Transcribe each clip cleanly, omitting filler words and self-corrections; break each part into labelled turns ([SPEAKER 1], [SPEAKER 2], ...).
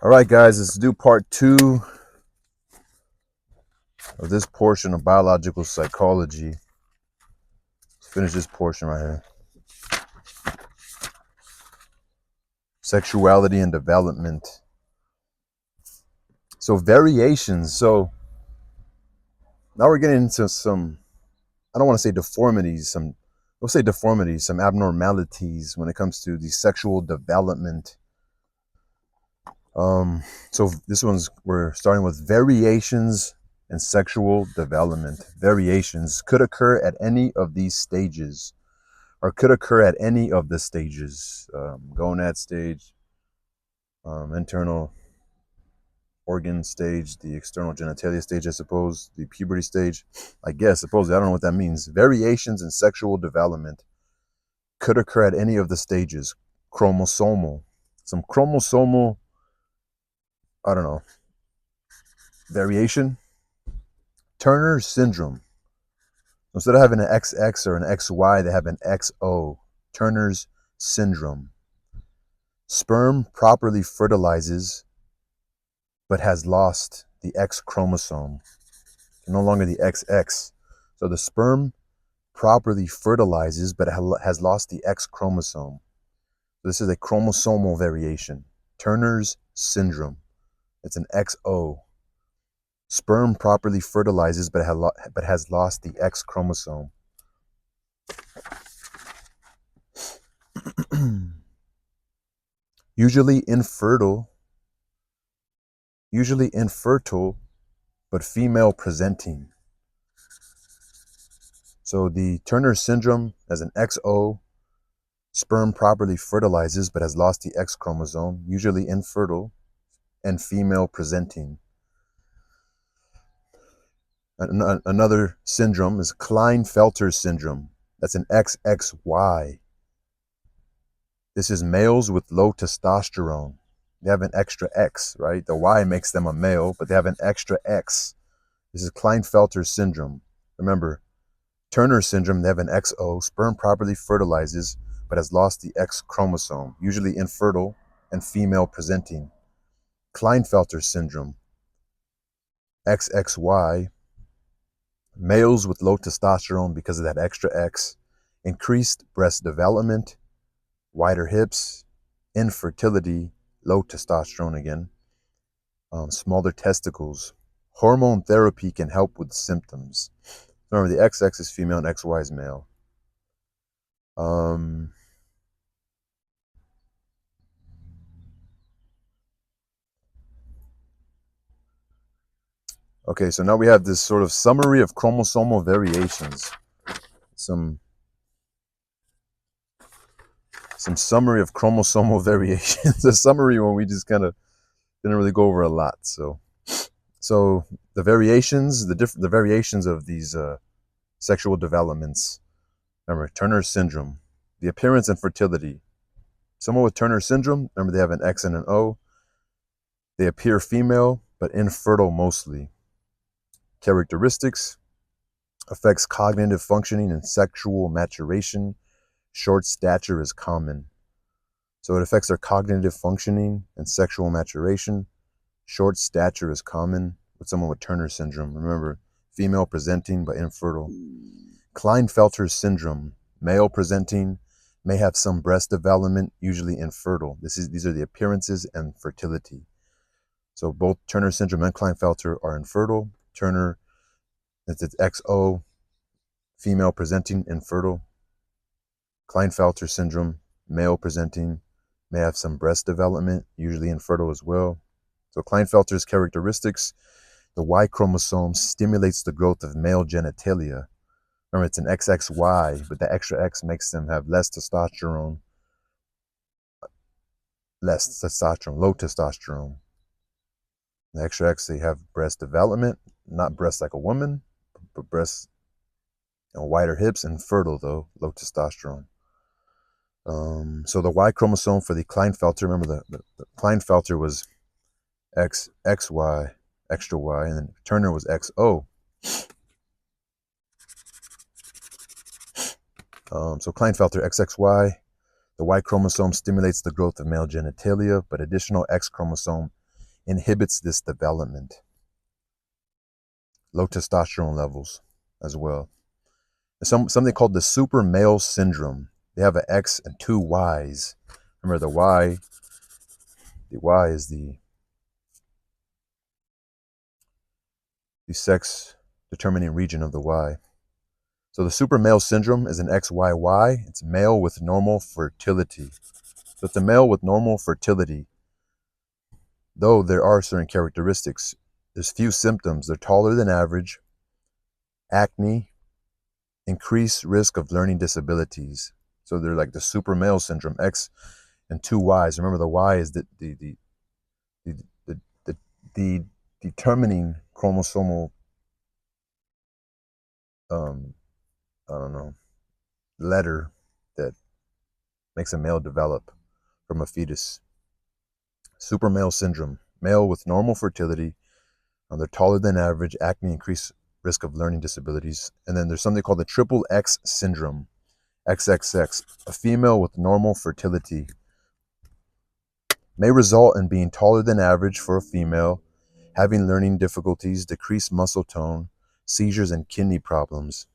[SPEAKER 1] All right, guys, let's do part 2 of this portion of biological psychology. Let's finish this portion right here. Sexuality and development. So variations. So now we're getting into some, I don't want to say deformities, some abnormalities when it comes to the sexual development. So we're starting with variations in sexual development. Variations could occur at any of these stages, or could occur at any of the stages: gonad stage, internal organ stage, the external genitalia stage, I suppose, the puberty stage, supposedly, I don't know what that means. Variations in sexual development could occur at any of the stages. Some chromosomal, I don't know, variation. Turner syndrome. Instead of having an XX or an XY, they have an XO. Turner's syndrome. Sperm properly fertilizes but has lost the X chromosome. No longer the XX. So the sperm properly fertilizes but has lost the X chromosome. So this is a chromosomal variation. Turner's syndrome. It's an XO. Sperm properly fertilizes but has lost the X chromosome. Usually infertile, but female presenting. So the Turner syndrome as an XO, sperm properly fertilizes but has lost the X chromosome, usually infertile and female presenting. Another syndrome is Klinefelter syndrome. That's an XXY. This is males with low testosterone. They have an extra X, right? The Y makes them a male, but they have an extra X. This is Klinefelter syndrome. Remember, Turner syndrome, they have an XO. Sperm properly fertilizes, but has lost the X chromosome, usually infertile and female presenting. Klinefelter syndrome, XXY. Males with low testosterone because of that extra X. Increased breast development, wider hips, infertility, low testosterone again, smaller testicles. Hormone therapy can help with symptoms. Remember, the XX is female and XY is male. Okay, so now we have this sort of summary of chromosomal variations. Some summary of chromosomal variations. A summary when we just kind of didn't really go over a lot. So the variations, the variations of these sexual developments. Remember, Turner syndrome, the appearance and fertility. Someone with Turner syndrome, remember, they have an X and an O. They appear female, but infertile mostly. Characteristics: affects cognitive functioning and sexual maturation. Short stature is common. So it affects their cognitive functioning and sexual maturation. Short stature is common with someone with Turner syndrome. Remember, female presenting but infertile. Klinefelter syndrome, male presenting, may have some breast development, usually infertile. These are the appearances and fertility. So both Turner syndrome and Klinefelter are infertile. Turner, it's XO, female presenting, infertile. Klinefelter syndrome, male presenting, may have some breast development, usually infertile as well. So Klinefelter's characteristics: the Y chromosome stimulates the growth of male genitalia. Remember, it's an XXY, but the extra X makes them have low testosterone. The extra X, they have breast development, not breasts like a woman, but breasts, wider hips, and fertile though, low testosterone. So the Y chromosome for the Klinefelter, remember the Klinefelter was XXY, extra Y, and then Turner was XO. So Klinefelter XXY, the Y chromosome stimulates the growth of male genitalia, but additional X chromosome inhibits this development. Low testosterone levels as well. Something called the super male syndrome. They have an X and two Y's. Remember the Y is the sex determining region of the Y. So the super male syndrome is an XYY. It's male with normal fertility. So it's a male with normal fertility. Though there are certain characteristics, there's few symptoms. They're taller than average, acne, increased risk of learning disabilities. So they're like the super male syndrome, X and two Y's. Remember the Y is the the, the determining chromosomal I don't know, letter that makes a male develop from a fetus. Super male syndrome, male with normal fertility. They're taller than average, acne, increased risk of learning disabilities. And then there's something called the triple X syndrome, XXX, a female with normal fertility. May result in being taller than average for a female, having learning difficulties, decreased muscle tone, seizures, and kidney problems.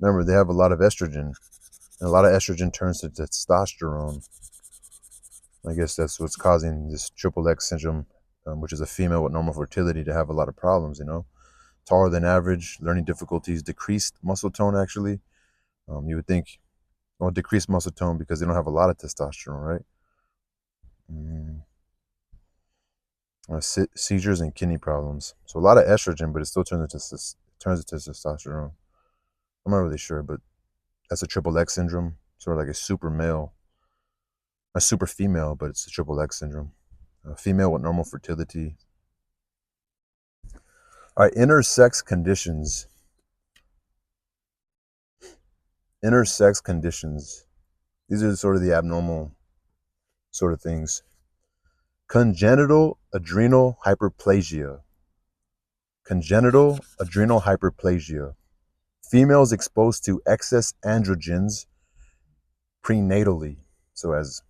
[SPEAKER 1] Remember, they have a lot of estrogen, and a lot of estrogen turns to testosterone. I guess that's what's causing this triple X syndrome, which is a female with normal fertility, to have a lot of problems, taller than average, learning difficulties, decreased muscle tone, actually. You would think, well, decreased muscle tone because they don't have a lot of testosterone, right? Seizures and kidney problems. So a lot of estrogen, but it still turns into testosterone. I'm not really sure, but that's a triple X syndrome, sort of like a super male, a super female, but it's a triple X syndrome. A female with normal fertility. All right, intersex conditions. Intersex conditions. These are sort of the abnormal sort of things. Congenital adrenal hyperplasia. Congenital adrenal hyperplasia. Females exposed to excess androgens prenatally, so as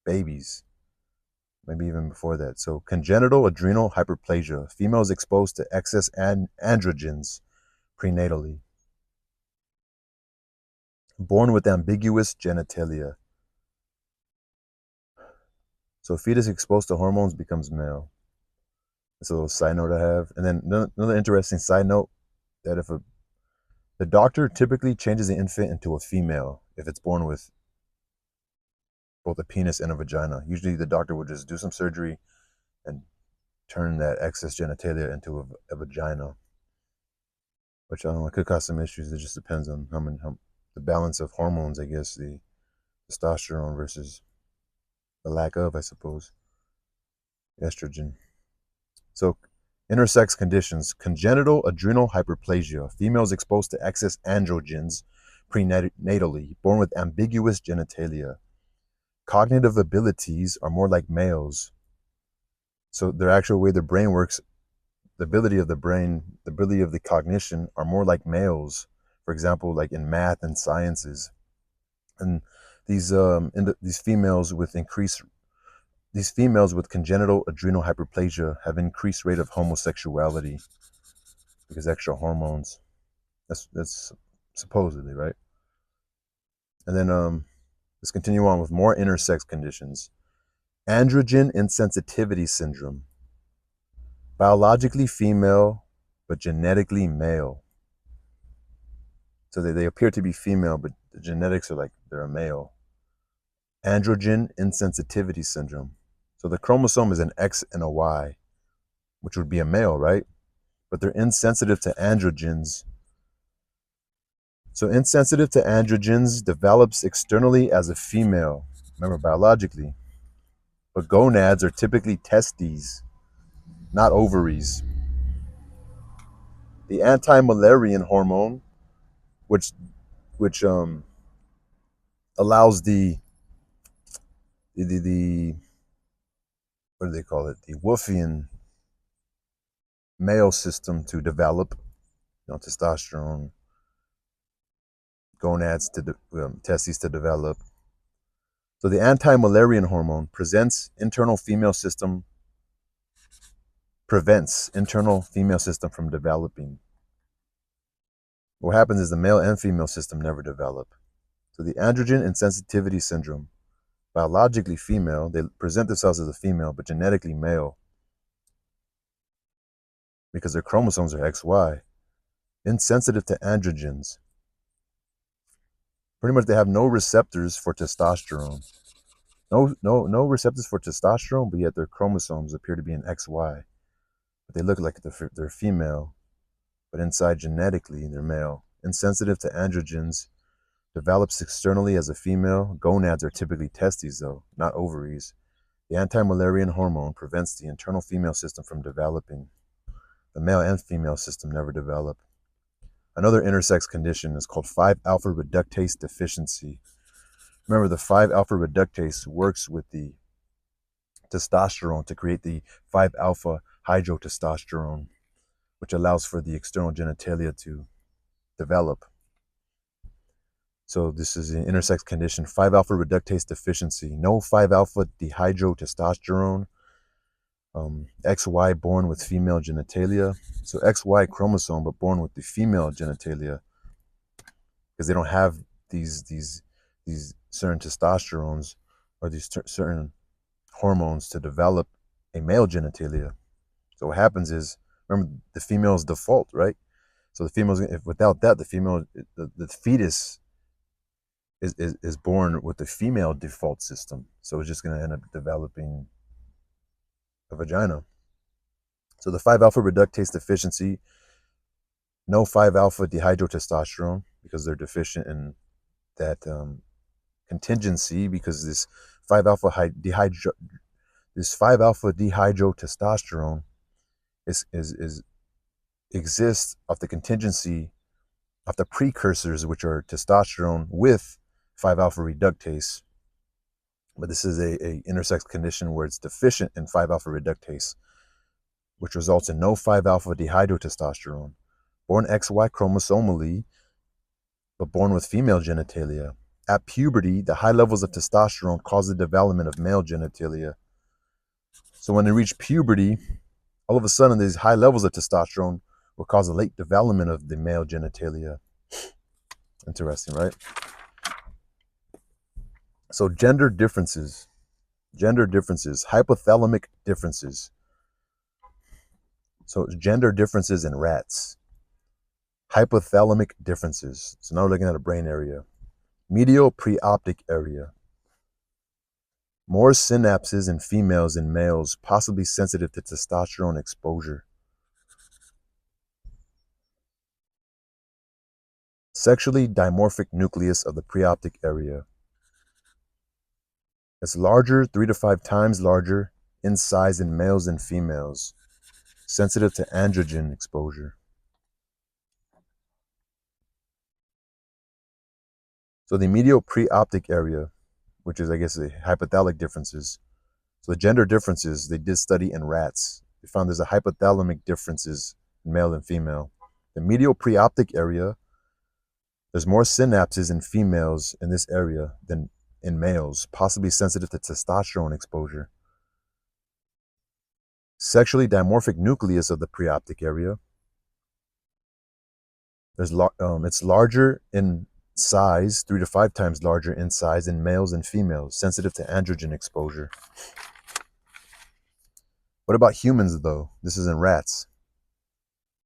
[SPEAKER 1] babies, maybe even before that. So congenital adrenal hyperplasia. Females exposed to excess androgens prenatally. Born with ambiguous genitalia. So fetus exposed to hormones becomes male. That's a little side note I have. And then another interesting side note, that if the doctor typically changes the infant into a female if it's born with both a penis and a vagina. Usually the doctor would just do some surgery and turn that excess genitalia into a vagina, which I don't know, it could cause some issues. It just depends on the balance of hormones, I guess, the testosterone versus the lack of, I suppose, estrogen. So intersex conditions: congenital adrenal hyperplasia, females exposed to excess androgens prenatally, born with ambiguous genitalia. Cognitive abilities are more like males. So their actual way their brain works, the ability of the brain, the ability of the cognition are more like males. For example, like in math and sciences. And these females with congenital adrenal hyperplasia have increased rate of homosexuality because extra hormones. That's supposedly, right. And then let's continue on with more intersex conditions. Androgen insensitivity syndrome. Biologically female, but genetically male. So they appear to be female, but the genetics are like they're a male. Androgen insensitivity syndrome. So the chromosome is an X and a Y, which would be a male, right? But they're insensitive to androgens. So insensitive to androgens develops externally as a female, remember, biologically. But gonads are typically testes, not ovaries. The anti-Müllerian hormone, which allows the what do they call it? The Wolffian male system to develop, testosterone, gonads testes to develop. So the anti-Müllerian hormone prevents internal female system from developing. What happens is the male and female system never develop. So the androgen insensitivity syndrome, biologically female, they present themselves as a female, but genetically male because their chromosomes are XY, insensitive to androgens. Pretty much they have no receptors for testosterone. No receptors for testosterone, but yet their chromosomes appear to be in XY. But they look like they're female, but inside genetically they're male. Insensitive to androgens, develops externally as a female. Gonads are typically testes though, not ovaries. The anti-Müllerian hormone prevents the internal female system from developing. The male and female system never develop. Another intersex condition is called 5-alpha reductase deficiency. Remember, the 5-alpha reductase works with the testosterone to create the 5-alpha hydrotestosterone, which allows for the external genitalia to develop. So this is an intersex condition, 5-alpha reductase deficiency. No 5-alpha dihydrotestosterone. XY born with female genitalia. So XY chromosome, but born with the female genitalia, because they don't have these certain testosterones or these certain hormones to develop a male genitalia. So what happens is, remember, the female's default, right? So the female's, if without that, the fetus is born with the female default system. So it's just going to end up developing a vagina. So the 5-alpha reductase deficiency, no 5-alpha dihydrotestosterone because they're deficient in that contingency, because this 5-alpha dihydrotestosterone is exists of the contingency of the precursors, which are testosterone with 5-alpha reductase. But this is a intersex condition where it's deficient in 5-alpha reductase, which results in no 5-alpha dihydrotestosterone. Born XY chromosomally, but born with female genitalia. At puberty, the high levels of testosterone cause the development of male genitalia. So when they reach puberty, all of a sudden these high levels of testosterone will cause a late development of the male genitalia. Interesting, right? So gender differences, hypothalamic differences. So gender differences in rats. Hypothalamic differences. So now we're looking at a brain area. Medial preoptic area. More synapses in females than males, possibly sensitive to testosterone exposure. Sexually dimorphic nucleus of the preoptic area. It's larger, 3 to 5 times larger in size in males than females, sensitive to androgen exposure. So the medial preoptic area, which is, I guess, the hypothalamic differences. So the gender differences, they did study in rats. They found there's a hypothalamic differences in male and female. The medial preoptic area, there's more synapses in females in this area than in males, possibly sensitive to testosterone exposure. Sexually dimorphic nucleus of the preoptic area. It's larger in size, 3 to 5 times larger in size in males and females, sensitive to androgen exposure. What about humans, though? This is in rats.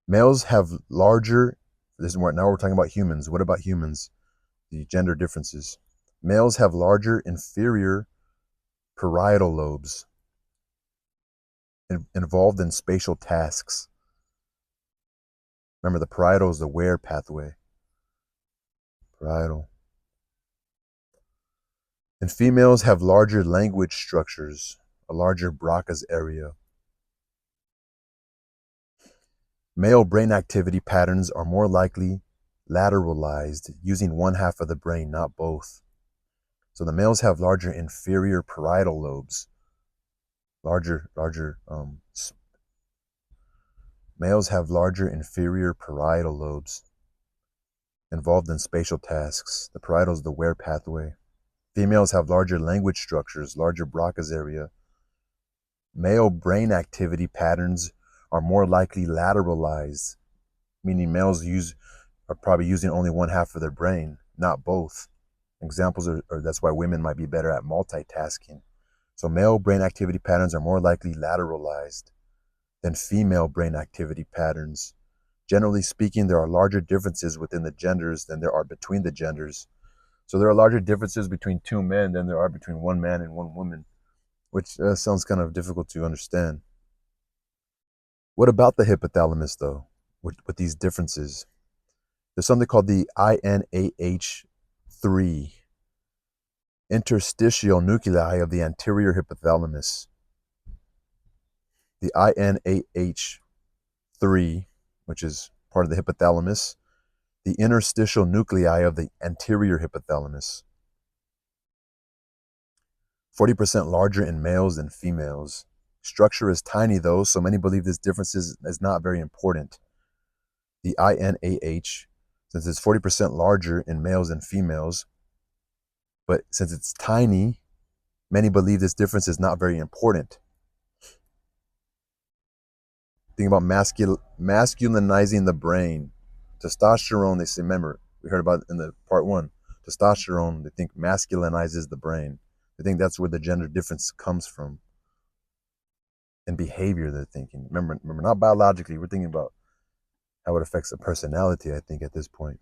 [SPEAKER 1] Males have larger, now we're talking about humans. What about humans? The gender differences. Males have larger inferior parietal lobes involved in spatial tasks. Remember, the parietal is the where pathway. Parietal. And females have larger language structures, a larger Broca's area. Male brain activity patterns are more likely lateralized, using one half of the brain, not both. So the males have larger inferior parietal lobes. Males have larger inferior parietal lobes involved in spatial tasks. The parietal is the where pathway. Females have larger language structures, larger Broca's area. Male brain activity patterns are more likely lateralized, meaning are probably using only one half of their brain, not both. Examples are that's why women might be better at multitasking. So male brain activity patterns are more likely lateralized than female brain activity patterns. Generally speaking, there are larger differences within the genders than there are between the genders. So there are larger differences between two men than there are between one man and one woman, which sounds kind of difficult to understand. What about the hypothalamus, though, with these differences? There's something called the INAH3, interstitial nuclei of the anterior hypothalamus. The INAH3, which is part of the hypothalamus, the interstitial nuclei of the anterior hypothalamus. 40% larger in males than females. Structure is tiny though, so many believe this difference is not very important. The INAH, since it's 40% larger in males than females, but since it's tiny, many believe this difference is not very important. Think about masculinizing the brain. Testosterone, they say, remember, we heard about in the part one, testosterone, they think masculinizes the brain. They think that's where the gender difference comes from. And behavior, they're thinking. Remember, not biologically, we're thinking about how it affects the personality, I think, at this point.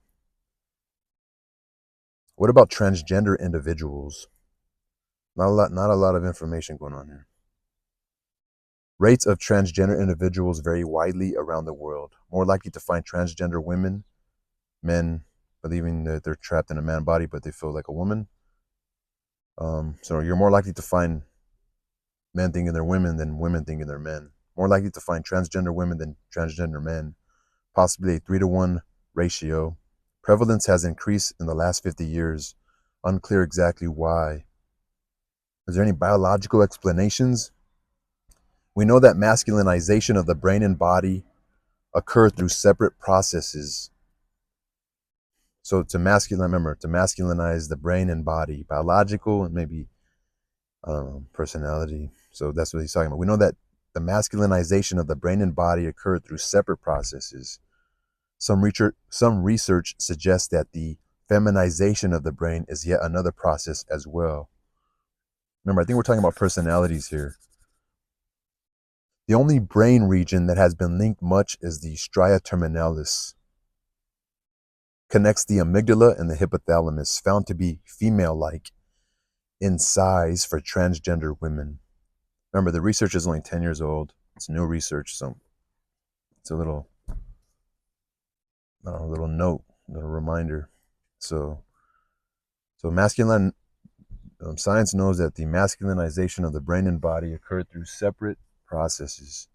[SPEAKER 1] What about transgender individuals? Not a lot of information going on here. Rates of transgender individuals vary widely around the world. More likely to find transgender women, men believing that they're trapped in a man body, but they feel like a woman. So you're more likely to find men thinking they're women than women thinking they're men. More likely to find transgender women than transgender men. Possibly a 3-to-1 ratio. Prevalence has increased in the last 50 years. Unclear exactly why. Is there any biological explanations? We know that masculinization of the brain and body occur through separate processes. So to masculinize the brain and body, biological and maybe, personality. So that's what he's talking about. We know that the masculinization of the brain and body occurred through separate processes. Some research suggests that the feminization of the brain is yet another process as well. Remember, I think we're talking about personalities here. The only brain region that has been linked much is the stria terminalis. Connects the amygdala and the hypothalamus, found to be female-like in size for transgender women. Remember, the research is only 10 years old. It's new research, so it's a little note, a little reminder. So masculine science knows that the masculinization of the brain and body occurred through separate processes.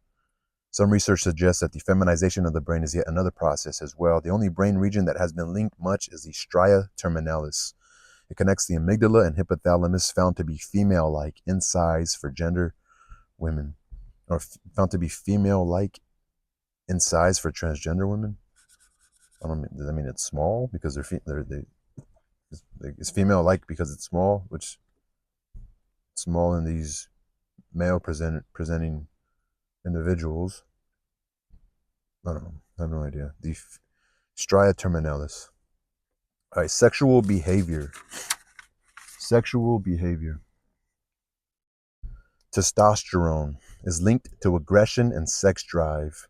[SPEAKER 1] Some research suggests that the feminization of the brain is yet another process as well. The only brain region that has been linked much is the stria terminalis. It connects the amygdala and hypothalamus, found to be female-like in size for gender women, or found to be female-like in size for transgender women. Does that mean it's small because it's female-like because it's small, which small in these male presenting individuals? I don't know. I have no idea. The stria terminalis. All right, sexual behavior. Sexual behavior. Testosterone is linked to aggression and sex drive.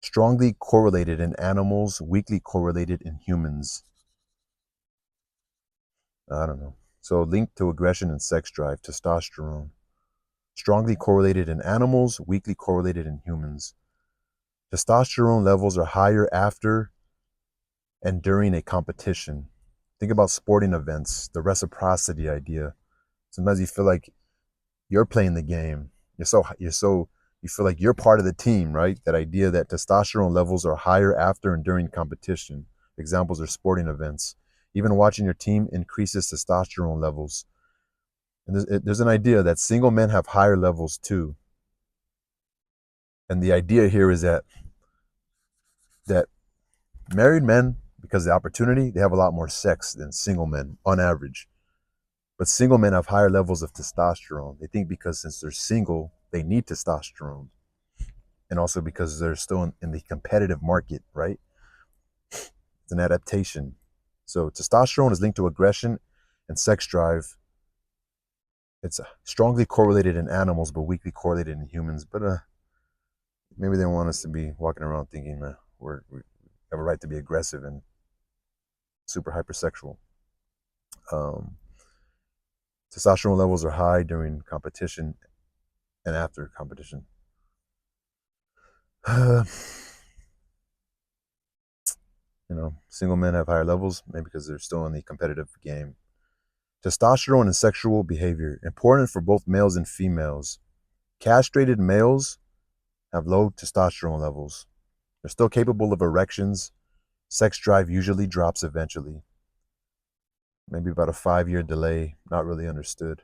[SPEAKER 1] Strongly correlated in animals, weakly correlated in humans. I don't know. So linked to aggression and sex drive, testosterone. Strongly correlated in animals, weakly correlated in humans. Testosterone levels are higher after and during a competition. Think about sporting events, the reciprocity idea. Sometimes you feel like you're playing the game. You feel like you're part of the team, right? That idea that testosterone levels are higher after and during competition. Examples are sporting events. Even watching your team increases testosterone levels. And there's an idea that single men have higher levels too. And the idea here is that married men Because of the opportunity, they have a lot more sex than single men on average. But single men have higher levels of testosterone. They think because since they're single, they need testosterone. And also because they're still in the competitive market, right? It's an adaptation. So testosterone is linked to aggression and sex drive. It's strongly correlated in animals, but weakly correlated in humans. But maybe they want us to be walking around thinking we have a right to be aggressive and super hypersexual. Um, Testosterone levels are high during competition and after competition. Single men have higher levels, maybe because they're still in the competitive game. Testosterone and sexual behavior, important for both males and females. Castrated males have low testosterone levels. They're still capable of erections. Sex drive usually drops eventually. Maybe about a 5-year delay, not really understood.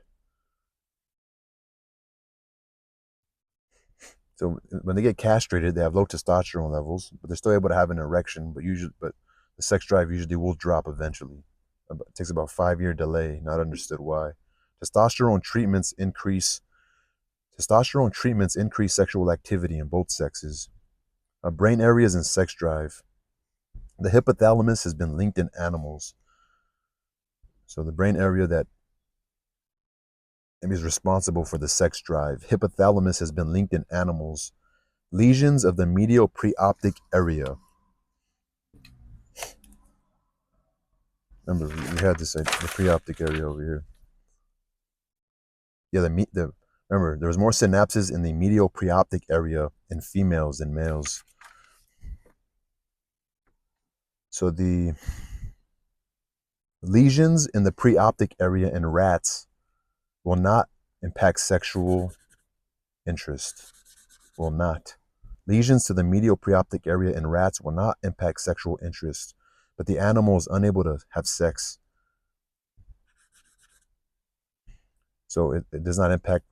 [SPEAKER 1] So when they get castrated, they have low testosterone levels, but they're still able to have an erection. But the sex drive usually will drop eventually. It takes about 5-year delay. Not understood why. Testosterone treatments increase. Testosterone treatments increase sexual activity in both sexes. Brain areas and sex drive. The hypothalamus has been linked in animals. So the brain area that is responsible for the sex drive. Hypothalamus has been linked in animals. Lesions of the medial preoptic area. Remember, we had this the preoptic area over here. Yeah, remember there was more synapses in the medial preoptic area in females than males. So the lesions in the preoptic area in rats will not impact sexual interest. Will not. Lesions to the medial preoptic area in rats will not impact sexual interest, but the animal is unable to have sex. So it does not impact.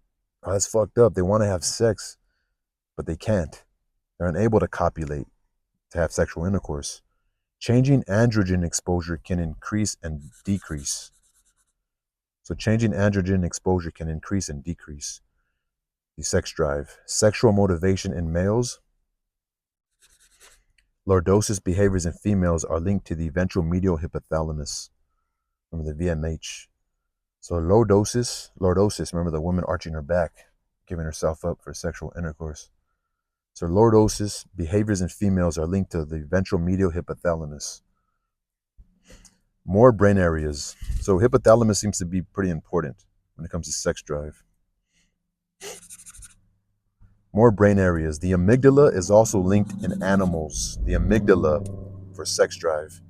[SPEAKER 1] Oh, that's fucked up. They want to have sex, but they can't. They're unable to copulate, to have sexual intercourse. Changing androgen exposure can increase and decrease. So changing androgen exposure can increase and decrease the sex drive. Sexual motivation in males. Lordosis behaviors in females are linked to the ventral medial hypothalamus. Remember the VMH. So lordosis, remember the woman arching her back, giving herself up for sexual intercourse. So lordosis behaviors in females are linked to the ventral medial hypothalamus. More brain areas. So hypothalamus seems to be pretty important when it comes to sex drive. More brain areas. The amygdala is also linked in animals. The amygdala for sex drive.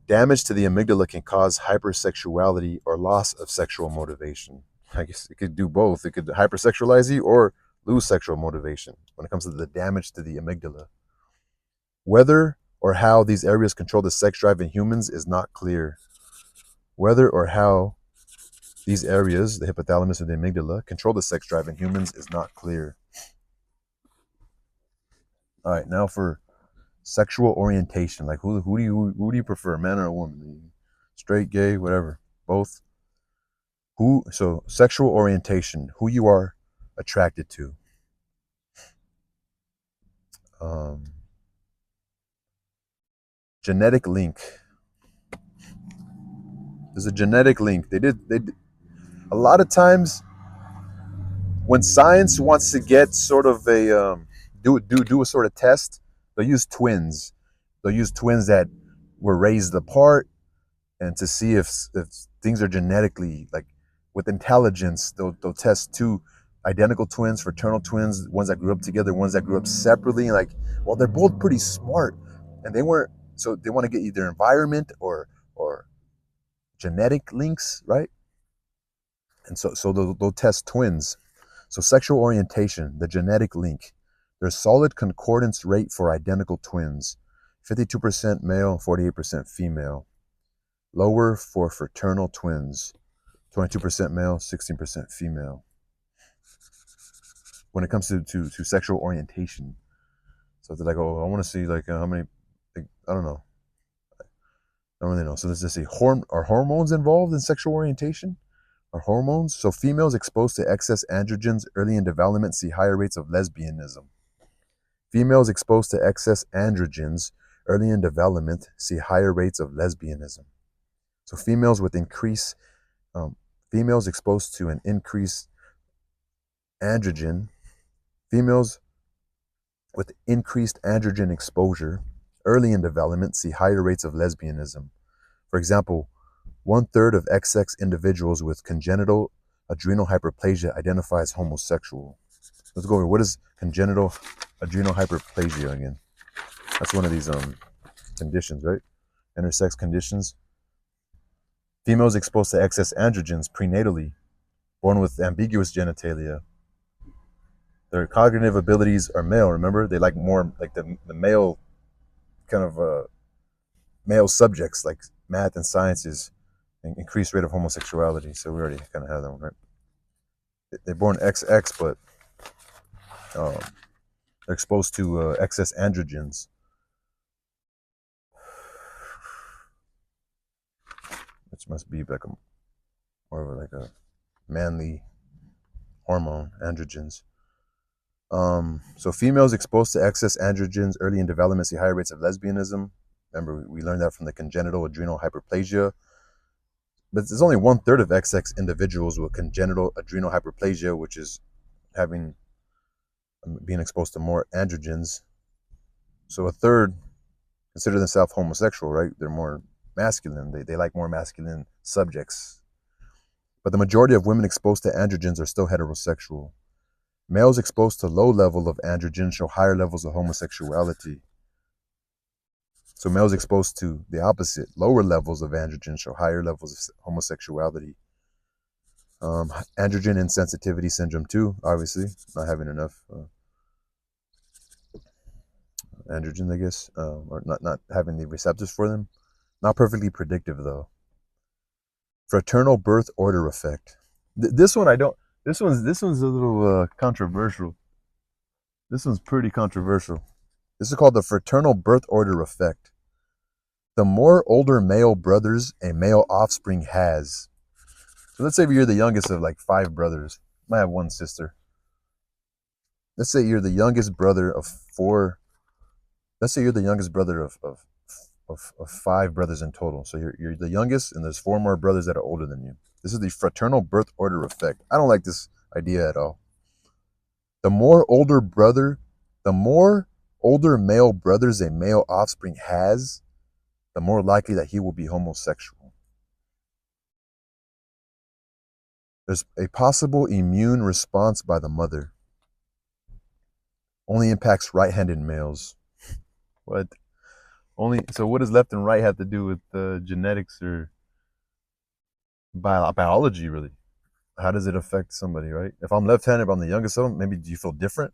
[SPEAKER 1] Damage to the amygdala can cause hypersexuality or loss of sexual motivation. I guess it could do both. It could hypersexualize you or lose sexual motivation when it comes to the damage to the amygdala. Whether or how these areas control the sex drive in humans is not clear. Whether or how these areas, the hypothalamus and the amygdala, control the sex drive in humans is not clear. All right, now for sexual orientation. Like who do you prefer, man or a woman? Straight, gay, whatever, both. So sexual orientation, who you are attracted to. Um, Genetic link. There's a genetic link. They did a lot of times when science wants to get sort of a do a sort of test, they'll use twins. They'll use twins that were raised apart, and to see if things are genetically like with intelligence. They'll test two identical twins, fraternal twins, ones that grew up together, ones that grew up separately. And like, well, they're both pretty smart, and they weren't. So they want to get either environment or genetic links, right? And so they'll test twins. So sexual orientation, the genetic link. There's solid concordance rate for identical twins, 52% male, 48% female. Lower for fraternal twins, 22% male, 16% female. When it comes to sexual orientation. So they're like, oh, I want to see like how many, like, I don't know. I don't really know. So let's just say, are hormones involved in sexual orientation? Are hormones? So females exposed to excess androgens early in development see higher rates of lesbianism. Females exposed to excess androgens early in development see higher rates of lesbianism. So um, females exposed to an increased androgen, females with increased androgen exposure early in development see higher rates of lesbianism. For example, 1/3 of XX individuals with congenital adrenal hyperplasia identify as homosexual. Let's go over what is congenital adrenal hyperplasia again. That's one of these conditions, right? Intersex conditions. Females exposed to excess androgens prenatally, born with ambiguous genitalia. Their cognitive abilities are male. Remember, they like more like the male kind of male subjects, like math and sciences, an increased rate of homosexuality. So we already kind of have that one, right? They're born XX, but um, they're exposed to excess androgens. Which must be like a more of like a manly hormone, androgens. So females exposed to excess androgens early in development see higher rates of lesbianism. Remember, we learned that from the congenital adrenal hyperplasia. But there's only 1/3 of XX individuals with congenital adrenal hyperplasia, which is having being exposed to more androgens. So a third consider themselves homosexual, right? They're more masculine. They like more masculine subjects. But the majority of women exposed to androgens are still heterosexual. Males exposed to low level of androgen show higher levels of homosexuality. So males exposed to the opposite, lower levels of androgen show higher levels of homosexuality. Androgen insensitivity syndrome too, obviously, not having enough androgen, I guess, or not having the receptors for them. Not perfectly predictive though. Fraternal birth order effect. This one I don't. This one's a little controversial. This one's pretty controversial. This is called the fraternal birth order effect. The more older male brothers a male offspring has. So let's say you're the youngest of like 5 brothers. I have one sister. Let's say you're the youngest brother of 4. Let's say you're the youngest brother of 5 brothers in total. So you're the youngest, and there's 4 more brothers that are older than you. This is the fraternal birth order effect. I don't like this idea at all. The more older brother, the more older male brothers a male offspring has, the more likely that he will be homosexual. There's a possible immune response by the mother. Only impacts right-handed males. What? Only so what does left and right have to do with genetics or biology really? How does it affect somebody, right? If I'm left-handed, but I'm the youngest of them, maybe do you feel different?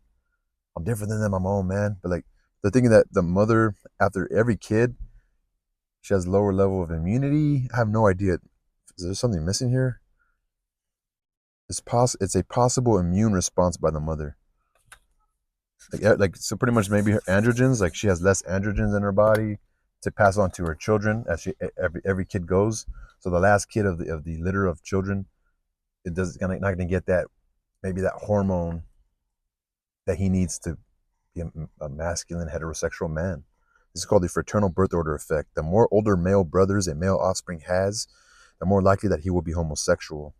[SPEAKER 1] I'm different than them, I'm my own man. But like they're thinking that the mother, after every kid, she has lower level of immunity. I have no idea. Is there something missing here? It's a possible immune response by the mother. Like so pretty much maybe her androgens, like she has less androgens in her body to pass on to her children as every kid goes. So the last kid of the litter of children, it does not gonna get that maybe that hormone that he needs to be a masculine heterosexual man. This is called the fraternal birth order effect. The more older male brothers a male offspring has, the more likely that he will be homosexual.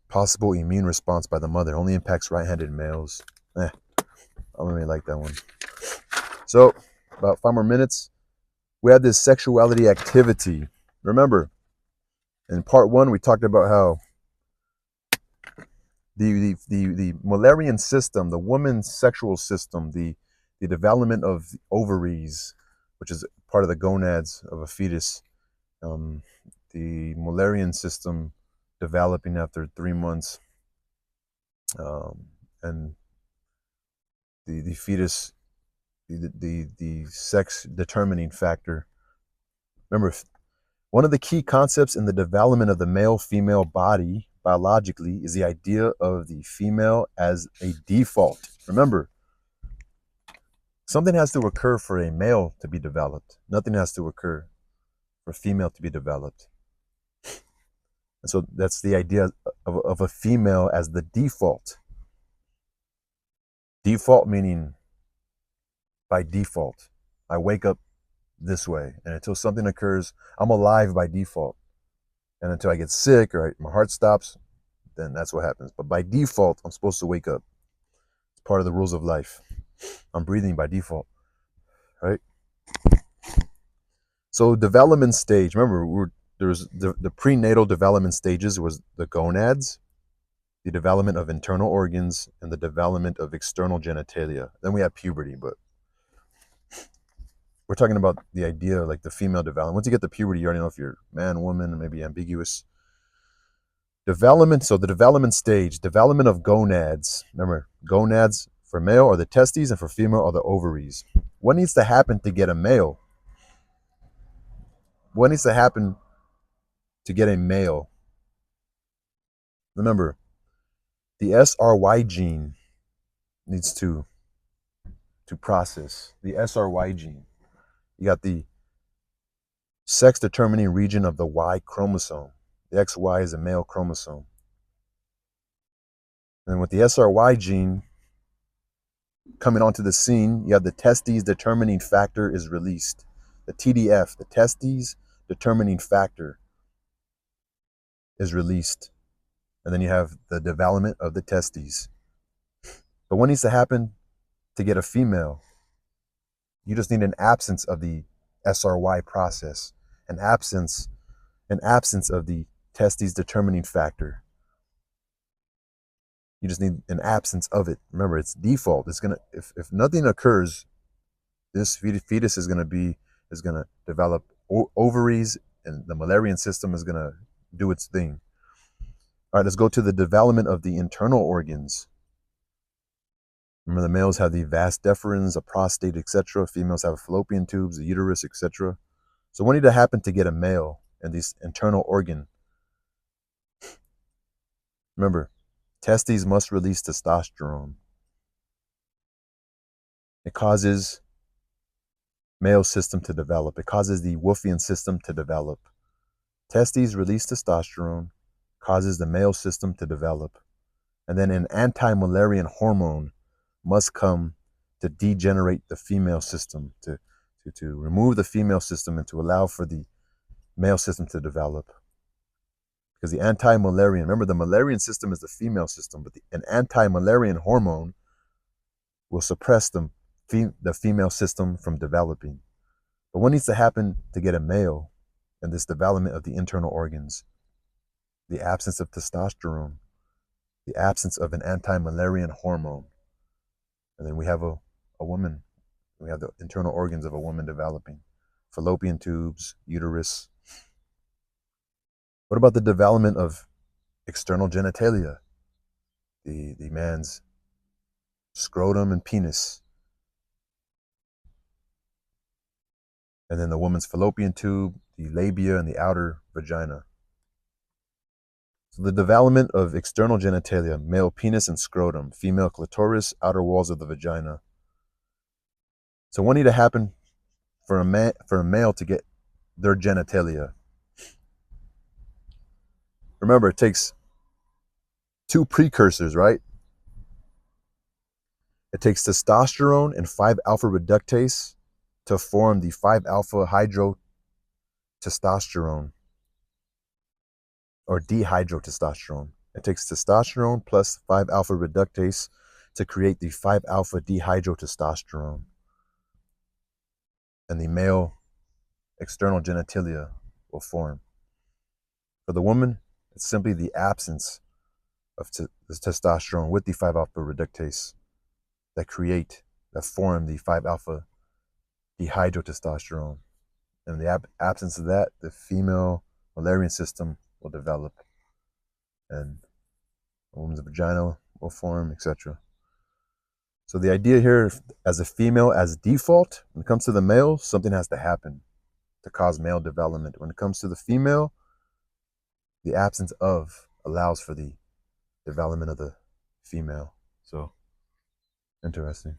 [SPEAKER 1] Possible immune response by the mother only impacts right-handed males. I don't really like that one. So, about 5 more minutes. We have this sexuality activity. Remember, in part 1, we talked about how the Mullerian system, the woman's sexual system, the development of the ovaries, which is part of the gonads of a fetus, the Mullerian system developing after 3 months, and the fetus, the sex determining factor. Remember, one of the key concepts in the development of the male-female body biologically is the idea of the female as a default. Remember, something has to occur for a male to be developed. Nothing has to occur. for female to be developed. And so that's the idea of a female as the default. Default meaning by default. I wake up this way, and until something occurs, I'm alive by default. And until I get sick or my heart stops, then that's what happens. But by default, I'm supposed to wake up. It's part of the rules of life. I'm breathing by default, right? So development stage, remember, there's the prenatal development stages was the gonads, the development of internal organs, and the development of external genitalia. Then we have puberty, but we're talking about the idea like the female development. Once you get to puberty, you already know if you're man, woman, maybe ambiguous. Development, so the development stage, development of gonads. Remember, gonads for male are the testes and for female are the ovaries. What needs to happen to get a male? What needs to happen to get a male? Remember, the SRY gene needs to process. The SRY gene. You got the sex determining region of the Y chromosome. The XY is a male chromosome. And with the SRY gene coming onto the scene, you have the testes determining factor is released. The TDF, the testes determining factor, is released. And then you have the development of the testes. But what needs to happen to get a female? You just need an absence of the SRY process, an absence of the testes determining factor. You just need an absence of it. Remember, it's default. It's gonna if nothing occurs, this fetus is gonna develop ovaries, and the Mullerian system is gonna do its thing. All right, let's go to the development of the internal organs. Remember, the males have the vas deferens, a prostate, etc. Females have fallopian tubes, the uterus, etc. So what needs to happen to get a male and this internal organ? Remember, testes must release testosterone. It causes male system to develop. It causes the Wolffian system to develop. Testes release testosterone, causes the male system to develop. And then an anti-Mullerian hormone must come to degenerate the female system, to remove the female system and to allow for the male system to develop. Because the anti-Mullerian, remember the Mullerian system is the female system, but an anti-Mullerian hormone will suppress the female system from developing. But what needs to happen to get a male in this development of the internal organs? The absence of testosterone, the absence of an anti-Mullerian hormone. And then we have a woman. We have the internal organs of a woman developing. Fallopian tubes, uterus. What about the development of external genitalia? The man's scrotum and penis. And then the woman's fallopian tube, the labia, and the outer vagina. So the development of external genitalia, male penis and scrotum, female clitoris, outer walls of the vagina. So what needs to happen for a male to get their genitalia? Remember, it takes two precursors, right? It takes testosterone and 5-alpha reductase to form the 5-alpha hydrotestosterone or dihydrotestosterone. It takes testosterone plus 5-alpha reductase to create the 5-alpha dihydrotestosterone. And the male external genitalia will form. For the woman, it's simply the absence of the testosterone with the 5-alpha reductase that form the 5-alpha dihydrotestosterone. And in the absence of that, the female Mullerian system will develop, and a woman's vagina will form, etc. So the idea here, as a female, as default, when it comes to the male, something has to happen to cause male development. When it comes to the female, the absence of allows for the development of the female. So, interesting.